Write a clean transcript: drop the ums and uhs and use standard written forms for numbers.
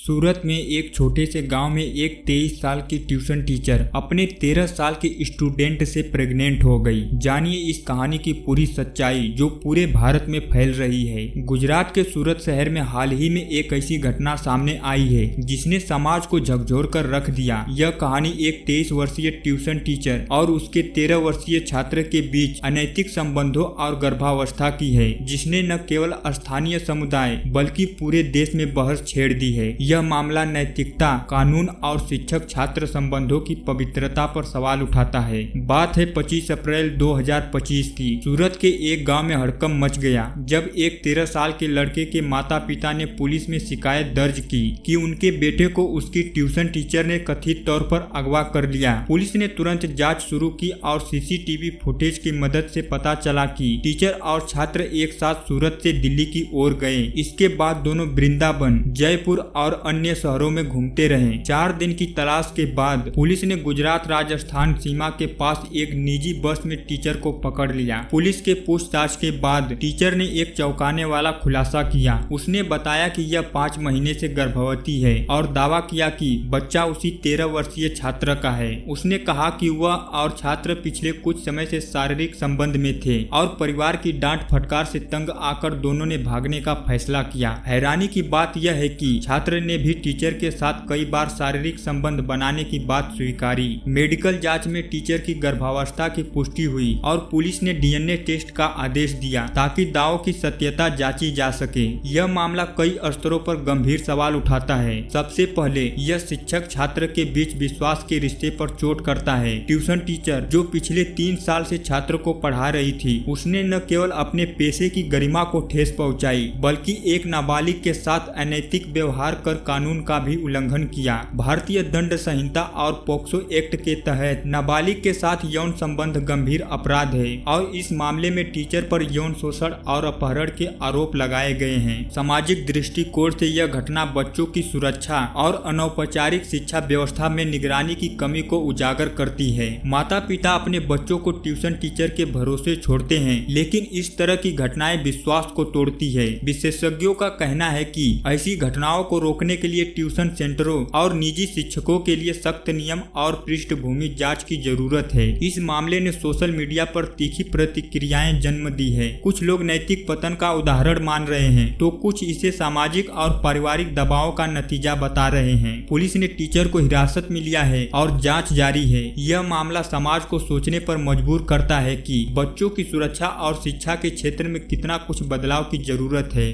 सूरत में एक छोटे से गांव में एक 23 साल की ट्यूशन टीचर अपने 13 साल के स्टूडेंट से प्रेग्नेंट हो गई। जानिए इस कहानी की पूरी सच्चाई जो पूरे भारत में फैल रही है। गुजरात के सूरत शहर में हाल ही में एक ऐसी घटना सामने आई है जिसने समाज को झकझोर कर रख दिया। यह कहानी एक 23 वर्षीय ट्यूशन टीचर और उसके 13 वर्षीय छात्र के बीच अनैतिक संबंधों और गर्भावस्था की है, जिसने न केवल स्थानीय समुदाय बल्कि पूरे देश में बहस छेड़ दी है। यह मामला नैतिकता, कानून और शिक्षक छात्र संबंधों की पवित्रता पर सवाल उठाता है। बात है 25 अप्रैल 2025 की। सूरत के एक गांव में हड़कंप मच गया जब एक 13 साल के लड़के के माता पिता ने पुलिस में शिकायत दर्ज की कि उनके बेटे को उसकी ट्यूशन टीचर ने कथित तौर पर अगवा कर लिया। पुलिस ने तुरंत जांच शुरू की और सीसीटीवी फुटेज की मदद से पता चला कि टीचर और छात्र एक साथ सूरत से दिल्ली की ओर गए। इसके बाद दोनों वृंदावन, जयपुर और अन्य शहरों में घूमते रहे। 4 दिन की तलाश के बाद पुलिस ने गुजरात राजस्थान सीमा के पास एक निजी बस में टीचर को पकड़ लिया। पुलिस के पूछताछ के बाद टीचर ने एक चौंकाने वाला खुलासा किया। उसने बताया कि यह 5 महीने से गर्भवती है और दावा किया कि बच्चा उसी 13 वर्षीय छात्र का है। उसने कहा कि वह और छात्र पिछले कुछ समय से शारीरिक संबंध में थे और परिवार की डांट फटकार से तंग आकर दोनों ने भागने का फैसला किया। हैरानी की बात यह है कि छात्र ने भी टीचर के साथ कई बार शारीरिक संबंध बनाने की बात स्वीकारी। मेडिकल जांच में टीचर की गर्भावस्था की पुष्टि हुई और पुलिस ने डीएनए टेस्ट का आदेश दिया ताकि दावों की सत्यता जांची जा सके। यह मामला कई स्तरों पर गंभीर सवाल उठाता है। सबसे पहले यह शिक्षक छात्र के बीच विश्वास के रिश्ते पर चोट करता है। ट्यूशन टीचर जो पिछले 3 साल से छात्र को पढ़ा रही थी, उसने न केवल अपने पेशे की गरिमा को ठेस पहुंचाई बल्कि एक नाबालिग के साथ अनैतिक व्यवहार कर कानून का भी उल्लंघन किया। भारतीय दंड संहिता और पोक्सो एक्ट के तहत नाबालिग के साथ यौन संबंध गंभीर अपराध है और इस मामले में टीचर पर यौन शोषण और अपहरण के आरोप लगाए गए हैं। सामाजिक दृष्टिकोण से यह घटना बच्चों की सुरक्षा और अनौपचारिक शिक्षा व्यवस्था में निगरानी की कमी को उजागर करती है। माता पिता अपने बच्चों को ट्यूशन टीचर के भरोसे छोड़ते हैं, लेकिन इस तरह की घटनाएं विश्वास को तोड़ती है। विशेषज्ञों का कहना है कि ऐसी घटनाओं को रोकने के लिए ट्यूशन सेंटरों और निजी शिक्षकों के लिए सख्त नियम और पृष्ठभूमि जांच की जरूरत है। इस मामले ने सोशल मीडिया पर तीखी प्रतिक्रियाएं जन्म दी है। कुछ लोग नैतिक पतन का उदाहरण मान रहे हैं तो कुछ इसे सामाजिक और पारिवारिक दबाव का नतीजा बता रहे हैं। पुलिस ने टीचर को हिरासत में लिया है और जांच जारी है। यह मामला समाज को सोचने पर मजबूर करता है कि बच्चों की सुरक्षा और शिक्षा के क्षेत्र में कितना कुछ बदलाव की जरूरत है।